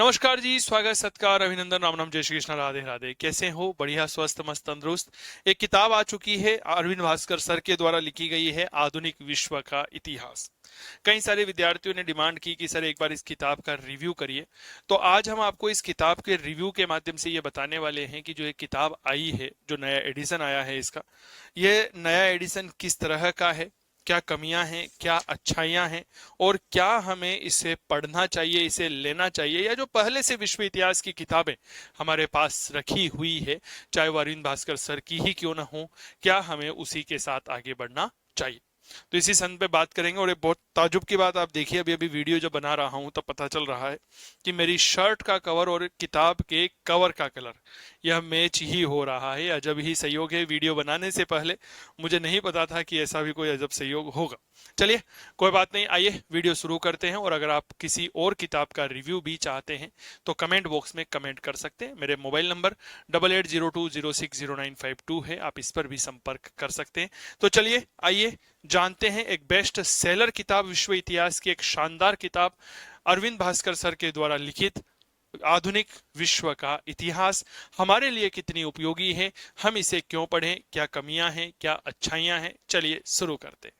नमस्कार जी, स्वागत सत्कार अभिनंदन राम नाम जय श्री कृष्ण राधे राधे। कैसे हो? बढ़िया, स्वस्थ मस्त तंदुरुस्त। एक किताब आ चुकी है, अरविंद भास्कर सर के द्वारा लिखी गई है, आधुनिक विश्व का इतिहास। कई सारे विद्यार्थियों ने डिमांड की कि सर एक बार इस किताब का रिव्यू करिए। तो आज हम आपको इस किताब के रिव्यू के माध्यम से ये बताने वाले हैं कि जो एक किताब आई है, जो नया एडिशन आया है इसका, ये नया एडिशन किस तरह का है, क्या कमियां हैं, क्या अच्छाइयां हैं, और क्या हमें इसे पढ़ना चाहिए, इसे लेना चाहिए, या जो पहले से विश्व इतिहास की किताबें हमारे पास रखी हुई है, चाहे वो अरविंद भास्कर सर की ही क्यों ना हो, क्या हमें उसी के साथ आगे बढ़ना चाहिए। तो इसी संदर्भ में बात करेंगे। और एक बहुत ताजुब की बात, आप देखिए, अभी अभी वीडियो जब बना रहा हूं तब पता चल रहा है कि मेरी शर्ट का कवर और किताब के कवर का कलर यह मैच ही हो रहा है। अजब ही संयोग है, वीडियो बनाने से पहले मुझे नहीं पता था कि ऐसा भी कोई अजब संयोग होगा। चलिए, कोई बात नहीं, आइए वीडियो शुरू करते हैं। और अगर आप किसी और किताब का रिव्यू भी चाहते हैं तो कमेंट बॉक्स में कमेंट कर सकते हैं। मेरे मोबाइल नंबर 8802060952 है, आप इस पर भी संपर्क कर सकते हैं। तो चलिए आइए जानते हैं एक बेस्ट सेलर किताब, विश्व इतिहास की एक शानदार किताब, अरविंद भास्कर सर के द्वारा लिखित आधुनिक विश्व का इतिहास हमारे लिए कितनी उपयोगी है, हम इसे क्यों पढ़ें, क्या कमियां हैं, क्या अच्छाइयां हैं। चलिए शुरू करते हैं।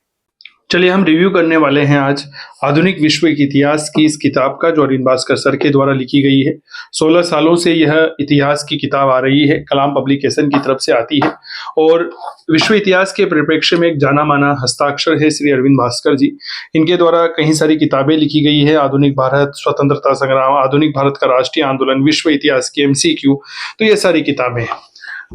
चलिए हम रिव्यू करने वाले हैं आज आधुनिक विश्व के इतिहास की इस किताब का, जो अरविंद भास्कर सर के द्वारा लिखी गई है। 16 सालों से यह इतिहास की किताब आ रही है, कलाम पब्लिकेशन की तरफ से आती है और विश्व इतिहास के परिप्रेक्ष्य में एक जाना माना हस्ताक्षर है श्री अरविंद भास्कर जी। इनके द्वारा कई सारी किताबें लिखी गई है, आधुनिक भारत, स्वतंत्रता संग्राम, आधुनिक भारत का राष्ट्रीय आंदोलन, विश्व इतिहास की MCQ, तो ये सारी किताबें हैं।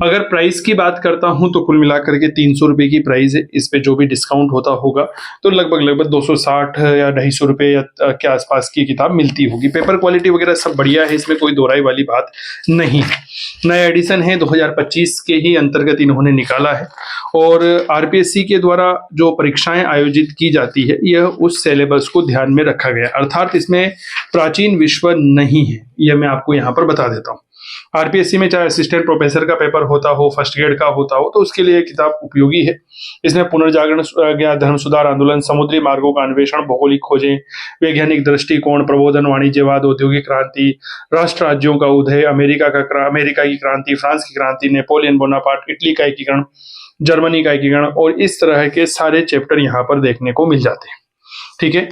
अगर प्राइस की बात करता हूं तो कुल मिलाकर के 300 रुपए की प्राइस है। इस पे जो भी डिस्काउंट होता होगा तो लगभग 260 या 250 रुपए या के आसपास की किताब मिलती होगी। पेपर क्वालिटी वगैरह सब बढ़िया है, इसमें कोई दोहराई वाली बात नहीं है। नया एडिशन है, 2025 के ही अंतर्गत इन्होंने निकाला है। और RPSC के द्वारा जो परीक्षाएं आयोजित की जाती है, यह उस सिलेबस को ध्यान में रखा गया, अर्थात इसमें प्राचीन विश्व नहीं है, यह मैं आपको यहाँ पर बता देता हूँ। RPSC में चाहे असिस्टेंट प्रोफेसर का पेपर होता हो, फर्स्ट ग्रेड का होता हो, तो उसके लिए किताब उपयोगी है। इसमें पुनर्जागरण, धर्म सुधार आंदोलन, समुद्री मार्गों का अन्वेषण, भौगोलिक खोजें, वैज्ञानिक दृष्टिकोण, प्रबोधन, वाणिज्यवाद, औद्योगिक क्रांति, राष्ट्र राज्यों का उदय, अमेरिका की क्रांति, फ्रांस की क्रांति, नेपोलियन बोनापार्ट, इटली का एकीकरण, जर्मनी का एकीकरण, और इस तरह के सारे चैप्टर यहाँ पर देखने को मिल जाते हैं। ठीक है,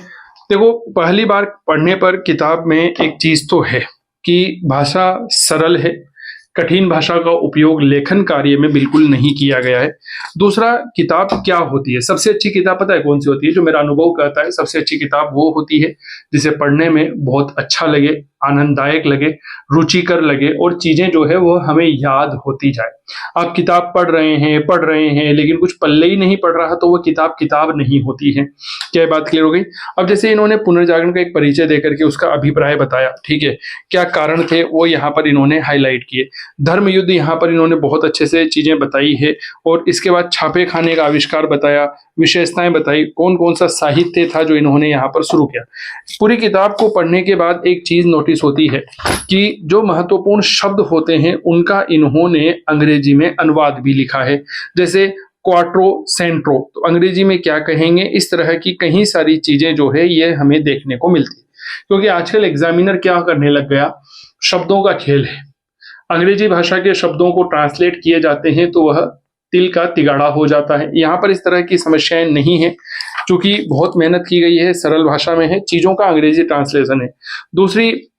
देखो, पहली बार पढ़ने पर किताब में एक चीज तो है कि भाषा सरल है, कठिन भाषा का उपयोग लेखन कार्य में बिल्कुल नहीं किया गया है। दूसरा, किताब क्या होती है? सबसे अच्छी किताब पता है कौन सी होती है? जो मेरा अनुभव कहता है, सबसे अच्छी किताब वो होती है जिसे पढ़ने में बहुत अच्छा लगे, आनंददायक लगे, रुचिकर लगे, और चीजें जो है वो हमें याद होती जाए। आप किताब पढ़ रहे हैं लेकिन कुछ पल्ले ही नहीं पढ़ रहा, तो वो किताब नहीं होती है। क्या बात क्लियर हो गई? अब जैसे इन्होंने पुनर्जागरण का एक परिचय देकर के उसका अभिप्राय बताया, ठीक है, क्या कारण थे वो यहाँ पर इन्होंने हाईलाइट किए। धर्म युद्ध यहाँ पर इन्होंने बहुत अच्छे से चीजें बताई है। और इसके बाद छापे खाने का आविष्कार बताया, विशेषताएं बताई, कौन कौन सा साहित्य था जो इन्होंने यहाँ पर शुरू किया। पूरी किताब को पढ़ने के बाद एक चीज नोटिस होती है कि जो महत्वपूर्ण शब्द होते हैं उनका इन्होंने अंग्रेजी में अनुवाद भी लिखा है। जैसे क्वाट्रो सेंट्रो, तो अंग्रेजी में क्या कहेंगे, इस तरह की कई सारी चीजें जो है ये हमें देखने को मिलती है। क्योंकि आजकल एग्जामिनर क्या करने लग गया, शब्दों का खेल है। अंग्रेजी भाषा के शब्दों को ट्रांसलेट किए जाते हैं तो वह तिल का तिगाड़ा हो जाता है। यहाँ पर इस तरह की समस्याएं नहीं है, क्योंकि बहुत मेहनत की गई है, सरल भाषा में है, चीजों का अंग्रेजी ट्रांसलेशन है। दूसरी,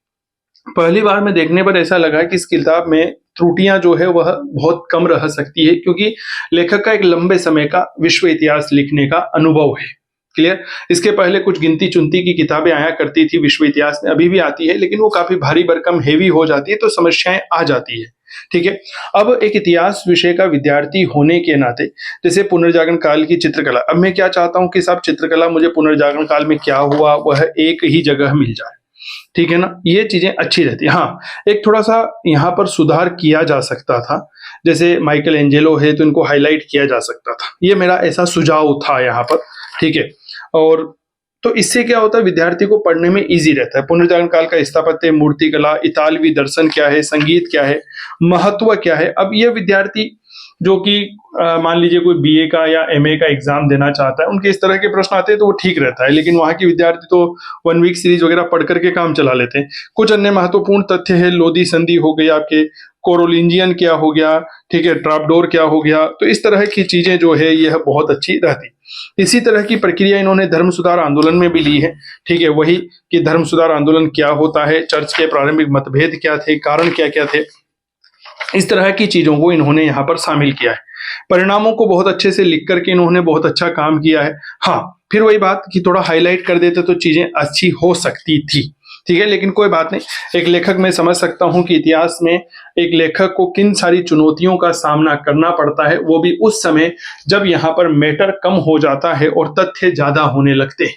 पहली बार में देखने पर ऐसा लगा कि इस किताब में त्रुटियां जो है वह बहुत कम रह सकती है, क्योंकि लेखक का एक लंबे समय का विश्व इतिहास लिखने का अनुभव है। क्लियर? इसके पहले कुछ गिनती चुनती की किताबें आया करती थी विश्व इतिहास में, अभी भी आती है, लेकिन वो काफी भारी भरकम हेवी हो जाती है, तो समस्याएं आ जाती है। ठीक है, अब एक इतिहास विषय का विद्यार्थी होने के नाते, जैसे पुनर्जागरण काल की चित्रकला, अब मैं क्या चाहता हूं कि साहब चित्रकला मुझे पुनर्जागरण काल में क्या हुआ वह एक ही जगह मिल जाए। ठीक है ना, ये चीजें अच्छी रहती है। हाँ, एक थोड़ा सा यहाँ पर सुधार किया जा सकता था, जैसे माइकल एंजेलो है तो इनको हाईलाइट किया जा सकता था, ये मेरा ऐसा सुझाव था यहाँ पर। ठीक है, और तो इससे क्या होता है, विद्यार्थी को पढ़ने में इजी रहता है। पुनर्जागरण काल का स्थापत्य, मूर्तिकला, इतालवी दर्शन क्या है, संगीत क्या है, महत्व क्या है, अब ये विद्यार्थी जो कि मान लीजिए कोई बीए का या एमए का एग्जाम देना चाहता है, उनके इस तरह के प्रश्न आते हैं तो वो ठीक रहता है, लेकिन वहाँ के विद्यार्थी तो 1 वीक सीरीज वगैरह पढ़ करके काम चला लेते हैं। कुछ अन्य महत्वपूर्ण तथ्य है, लोदी संधि हो गई आपके, कोरोलिंजियन क्या हो गया, ठीक है, ट्रैपडोर क्या हो गया, तो इस तरह की चीजें जो है यह बहुत अच्छी रहती। इसी तरह की प्रक्रिया इन्होंने धर्म सुधार आंदोलन में भी ली है, ठीक है, वही कि धर्म सुधार आंदोलन क्या होता है, चर्च के प्रारंभिक मतभेद क्या थे, कारण क्या क्या थे, इस तरह की चीजों को इन्होंने यहाँ पर शामिल किया है। परिणामों को बहुत अच्छे से लिख करके इन्होंने बहुत अच्छा काम किया है। हाँ, फिर वही बात कि थोड़ा हाईलाइट कर देते तो चीजें अच्छी हो सकती थी, ठीक है, लेकिन कोई बात नहीं। एक लेखक मैं समझ सकता हूं कि इतिहास में एक लेखक को किन सारी चुनौतियों का सामना करना पड़ता है, वो भी उस समय जब यहाँ पर मैटर कम हो जाता है और तथ्य ज्यादा होने लगते हैं।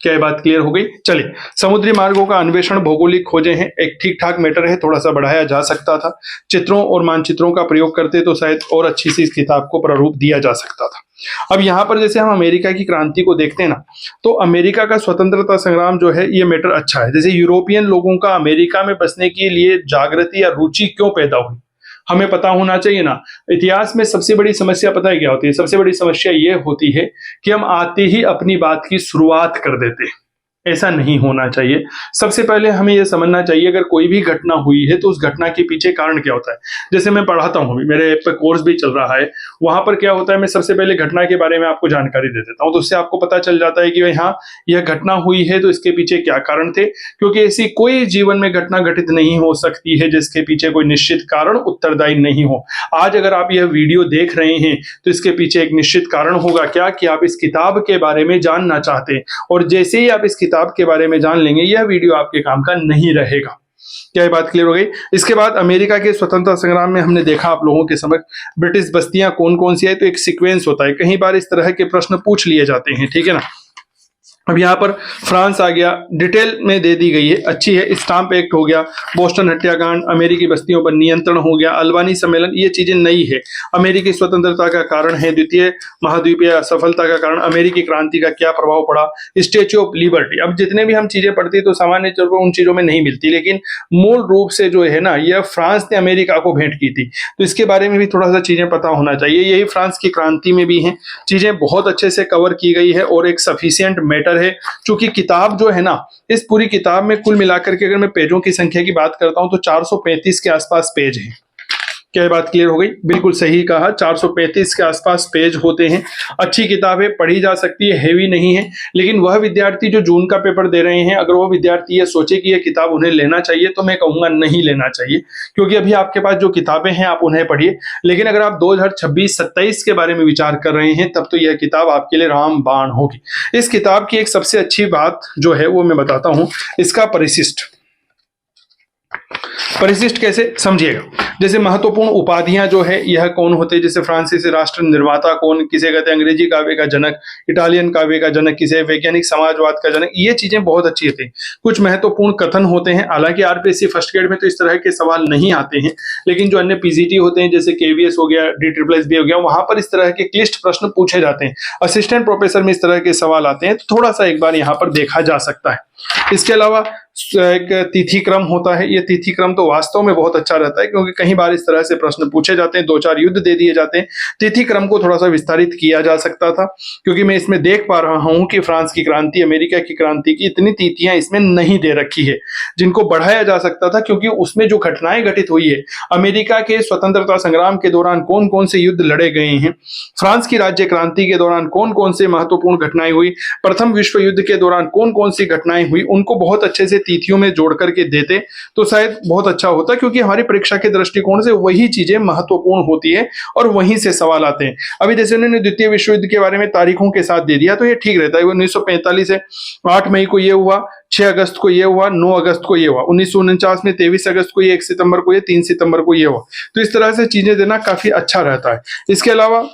क्या ये बात क्लियर हो गई? चलिए, समुद्री मार्गों का अन्वेषण, भौगोलिक खोजें हैं, एक ठीक ठाक मैटर है, थोड़ा सा बढ़ाया जा सकता था। चित्रों और मानचित्रों का प्रयोग करते तो शायद और अच्छी सी इस किताब को प्रारूप दिया जा सकता था। अब यहाँ पर जैसे हम अमेरिका की क्रांति को देखते हैं ना, तो अमेरिका का स्वतंत्रता संग्राम जो है ये मैटर अच्छा है। जैसे यूरोपियन लोगों का अमेरिका में बसने के लिए जागृति या रुचि क्यों पैदा हुई, हमें पता होना चाहिए ना। इतिहास में सबसे बड़ी समस्या पता है क्या होती है? सबसे बड़ी समस्या ये होती है कि हम आते ही अपनी बात की शुरुआत कर देते हैं। ऐसा नहीं होना चाहिए। सबसे पहले हमें यह समझना चाहिए अगर कोई भी घटना हुई है तो उस घटना के पीछे कारण क्या होता है। जैसे मैं पढ़ाता हूँ, मेरे पे कोर्स भी चल रहा है, वहां पर क्या होता है, मैं सबसे पहले घटना के बारे में आपको जानकारी दे देता हूँ, तो उससे आपको पता चल जाता है कि भाई हाँ, यह घटना हुई है तो इसके पीछे क्या कारण थे। क्योंकि ऐसी कोई जीवन में घटना घटित नहीं हो सकती है जिसके पीछे कोई निश्चित कारण उत्तरदायी नहीं हो। आज अगर आप यह वीडियो देख रहे हैं तो इसके पीछे एक निश्चित कारण होगा, क्या कि आप इस किताब के बारे में जानना चाहते हैं, और जैसे ही आप इस किताब के बारे में जान लेंगे यह वीडियो आपके काम का नहीं रहेगा। क्या ये बात क्लियर हो गई? इसके बाद अमेरिका के स्वतंत्रता संग्राम में हमने देखा आप लोगों के समझ ब्रिटिश बस्तियां कौन कौन सी है, तो एक सीक्वेंस होता है, कई बार इस तरह के प्रश्न पूछ लिए जाते हैं, ठीक है ना। अब यहाँ पर फ्रांस आ गया, डिटेल में दे दी गई है, अच्छी है। स्टाम्प एक्ट हो गया, बोस्टन हत्याकांड, अमेरिकी बस्तियों पर नियंत्रण हो गया, अल्बानी सम्मेलन, ये चीजें नई है। अमेरिकी स्वतंत्रता का कारण है, द्वितीय महाद्वीपीय असफलता का कारण, अमेरिकी क्रांति का क्या प्रभाव पड़ा, स्टेच्यू ऑफ लिबर्टी। अब जितने भी हम चीजें पढ़ती तो सामान्य तौर पर उन चीजों में नहीं मिलती, लेकिन मूल रूप से जो है ना, यह फ्रांस ने अमेरिका को भेंट की थी, तो इसके बारे में भी थोड़ा सा चीजें पता होना चाहिए। यही फ्रांस की क्रांति में भी है, चीजें बहुत अच्छे से कवर की गई है और एक सफिशियंट मैटर है। क्योंकि किताब जो है ना, इस पूरी किताब में कुल मिलाकर के अगर मैं पेजों की संख्या की बात करता हूं तो 435 के आसपास पेज हैं। क्या ये बात क्लियर हो गई? बिल्कुल सही कहा, 435 के आसपास पेज होते हैं। अच्छी किताब है, पढ़ी जा सकती है, हैवी नहीं है। लेकिन वह विद्यार्थी जो जून का पेपर दे रहे हैं, अगर वो विद्यार्थी ये सोचे कि यह किताब उन्हें लेना चाहिए, तो मैं कहूंगा नहीं लेना चाहिए, क्योंकि अभी आपके पास जो किताबें हैं आप उन्हें पढ़िए। लेकिन अगर आप 2026-27 के बारे में विचार कर रहे हैं तब तो यह किताब आपके लिए रामबाण होगी। इस किताब की एक सबसे अच्छी बात जो है वो मैं बताता हूं, इसका परिशिष्ट। परिशिष्ट कैसे समझिएगा, जैसे महत्वपूर्ण उपाधियां जो है यह कौन होते हैं, जैसे फ्रांसीसी राष्ट्र निर्माता कौन, किसे कहते हैं, अंग्रेजी काव्य का जनक, इटालियन काव्य का जनक किसे, वैज्ञानिक समाजवाद का जनक, ये चीजें बहुत अच्छी होती हैं। कुछ महत्वपूर्ण कथन होते हैं, हालांकि आरपीएससी फर्स्ट ग्रेड में तो इस तरह के सवाल नहीं आते हैं, लेकिन जो अन्य पीजीटी होते हैं जैसे केवीएस हो गया, DSSS हो गया, वहां पर इस तरह के क्लिष्ट प्रश्न पूछे जाते हैं। असिस्टेंट प्रोफेसर में इस तरह के सवाल आते हैं, तो थोड़ा सा एक बार यहाँ पर देखा जा सकता है। इसके अलावा एक तिथि क्रम होता है, ये तिथि क्रम तो वास्तव में बहुत अच्छा रहता है, क्योंकि कई बार इस तरह से प्रश्न पूछे जाते हैं, 2-4 युद्ध दे दिए जाते हैं। तिथि क्रम को थोड़ा सा विस्तारित किया जा सकता था, क्योंकि मैं इसमें देख पा रहा हूं कि फ्रांस की क्रांति, अमेरिका की क्रांति की इतनी तिथियां इसमें नहीं दे रखी है, जिनको बढ़ाया जा सकता था, क्योंकि उसमें जो घटनाएं घटित हुई है, अमेरिका के स्वतंत्रता संग्राम के दौरान कौन कौन से युद्ध लड़े गए हैं, फ्रांस की राज्य क्रांति के दौरान कौन कौन से महत्वपूर्ण घटनाएं हुई, प्रथम विश्व युद्ध के दौरान कौन कौन सी घटनाएं हुई, उनको बहुत अच्छे से तिथियों में जोड़ करके देते तो शायद बहुत अच्छा होता, क्योंकि हमारी परीक्षा के दृष्टिकोण से वही चीजें महत्वपूर्ण होती है और वहीं से सवाल आते हैं। अभी जैसे उन्होंने द्वितीय विश्व युद्ध के बारे में तारीखों के साथ दे दिया तो ये ठीक रहता है। 1945 है, 8 मई को ये हुआ, 6 अगस्त को ये हुआ, 9 अगस्त को ये हुआ, 1949 में 23 अगस्त को ये, 1 सितंबर को ये, 3 सितंबर को ये हुआ। तो इस तरह से चीजें देना काफी अच्छा रहता है। इसके अलावा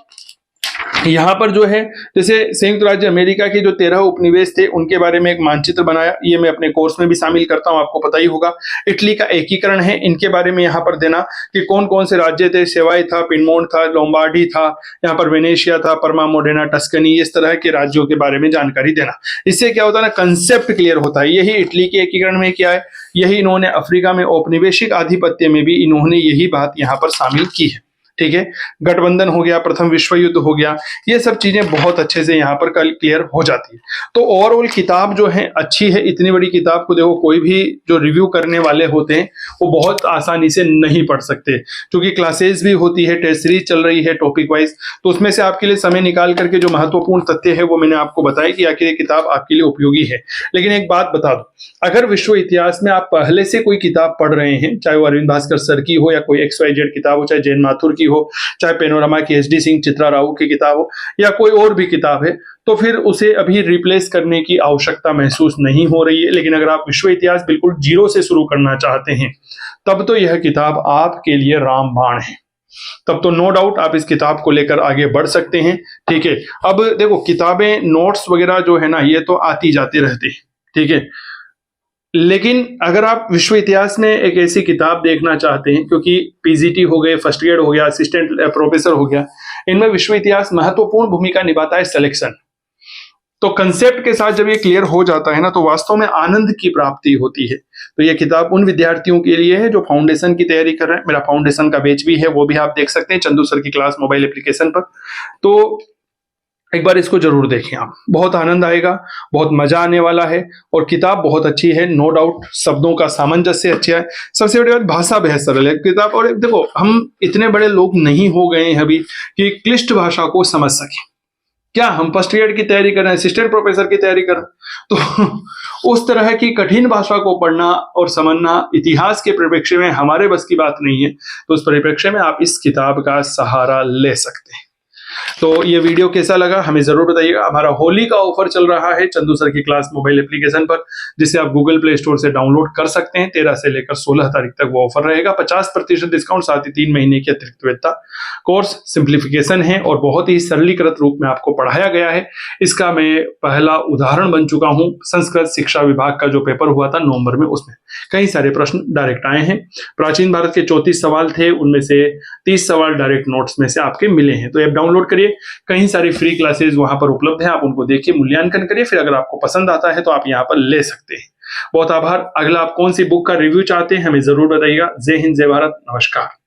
यहाँ पर जो है, जैसे संयुक्त राज्य अमेरिका के जो 13 उपनिवेश थे उनके बारे में एक मानचित्र बनाया, ये मैं अपने कोर्स में भी शामिल करता हूँ, आपको पता ही होगा। इटली का एकीकरण है, इनके बारे में यहाँ पर देना कि कौन कौन से राज्य थे, सेवाई था, पिनमोंट था, लोम्बार्डी था, यहाँ पर वेनेशिया था, परमा, मोडेना, टस्कनी, इस तरह के राज्यों के बारे में जानकारी देना। इससे क्या होता है ना, कंसेप्ट क्लियर होता है। यही इटली के एकीकरण में क्या है, यही इन्होंने अफ्रीका में औपनिवेशिक आधिपत्य में भी इन्होंने यही बात यहाँ पर शामिल की है। ठीक है, गठबंधन हो गया, प्रथम विश्व युद्ध हो गया, ये सब चीजें बहुत अच्छे से यहाँ पर कल क्लियर हो जाती है। तो ओवरऑल किताब जो है अच्छी है। इतनी बड़ी किताब को देखो कोई भी जो रिव्यू करने वाले होते हैं वो बहुत आसानी से नहीं पढ़ सकते, क्योंकि क्लासेस भी होती है, टेस्ट सीरीज चल रही है टॉपिक वाइज, तो उसमें से आपके लिए समय निकाल करके जो महत्वपूर्ण तथ्य है वो मैंने आपको बताया कि आखिर ये किताब आपके लिए उपयोगी है। लेकिन एक बात बता दो, अगर विश्व इतिहास में आप पहले से कोई किताब पढ़ रहे हैं, चाहे वो अरविंद भास्कर सर की हो या कोई XYZ किताब हो, चाहे जैन माथुर की हो, चाहे पेनोरमा की HD सिंह चित्रा राव की किताब हो या कोई और भी किताब है, तो फिर उसे अभी रिप्लेस करने की आवश्यकता महसूस नहीं हो रही है। लेकिन अगर आप विश्व इतिहास बिल्कुल जीरो से शुरू करना चाहते हैं तब तो यह किताब आपके लिए रामबाण है, तब तो नो डाउट आप इस किताब को लेकर आगे बढ़ सकते हैं। ठीक है, अब देखो किताबें नोट्स वगैरह जो है ना ये तो आती जाती रहती है, ठीक है, लेकिन अगर आप विश्व इतिहास में एक ऐसी किताब देखना चाहते हैं, क्योंकि PGT हो गए, फर्स्ट ग्रेड हो गया, असिस्टेंट प्रोफेसर हो गया, इनमें विश्व इतिहास महत्वपूर्ण भूमिका निभाता है सिलेक्शन। तो कंसेप्ट के साथ जब ये क्लियर हो जाता है ना तो वास्तव में आनंद की प्राप्ति होती है। तो ये किताब उन विद्यार्थियों के लिए है जो फाउंडेशन की तैयारी कर रहे हैं। मेरा फाउंडेशन का बैच भी है, वो भी आप देख सकते हैं चंदू सर की क्लास मोबाइल एप्लीकेशन पर। तो एक बार इसको जरूर देखें आप, बहुत आनंद आएगा, बहुत मजा आने वाला है और किताब बहुत अच्छी है, नो डाउट। शब्दों का सामंजस्य अच्छा है, सबसे बड़ी बात भाषा बेहद सरल है किताब। और देखो हम इतने बड़े लोग नहीं हो गए हैं अभी कि क्लिष्ट भाषा को समझ सके। क्या हम फर्स्ट ईयर की तैयारी कर रहे हैं, असिस्टेंट प्रोफेसर की तैयारी कर रहे हैं, तो उस तरह की कठिन भाषा को पढ़ना और समझना इतिहास के परिप्रेक्ष्य में हमारे बस की बात नहीं है। तो उस परिप्रेक्ष्य में आप इस किताब का सहारा ले सकते हैं। तो ये वीडियो कैसा लगा हमें जरूर बताइएगा। हमारा होली का ऑफर चल रहा है चंदू सर की क्लास मोबाइल एप्लीकेशन पर, जिसे आप गूगल प्ले स्टोर से डाउनलोड कर सकते हैं। 13 से लेकर 16 तारीख तक वो ऑफर रहेगा, 50% डिस्काउंट, साथ ही 3 महीने की अतिरिक्त वैधता। कोर्स सिंप्लीफिकेशन है और बहुत ही सरलीकृत रूप में आपको पढ़ाया गया है। इसका मैं पहला उदाहरण बन चुका हूं। संस्कृत शिक्षा विभाग का जो पेपर हुआ था नवंबर में, उसमें कई सारे प्रश्न डायरेक्ट आए हैं। प्राचीन भारत के 34 सवाल थे, उनमें से 30 सवाल डायरेक्ट नोट्स में से आपके मिले हैं। तो ऐप डाउनलोड करिए, कई सारी फ्री क्लासेस वहां पर उपलब्ध है, आप उनको देखिए, मूल्यांकन करिए, फिर अगर आपको पसंद आता है तो आप यहाँ पर ले सकते हैं। बहुत आभार। अगला आप कौन सी बुक का रिव्यू चाहते हैं हमें जरूर बताइएगा। जय हिंद, जय भारत, नमस्कार।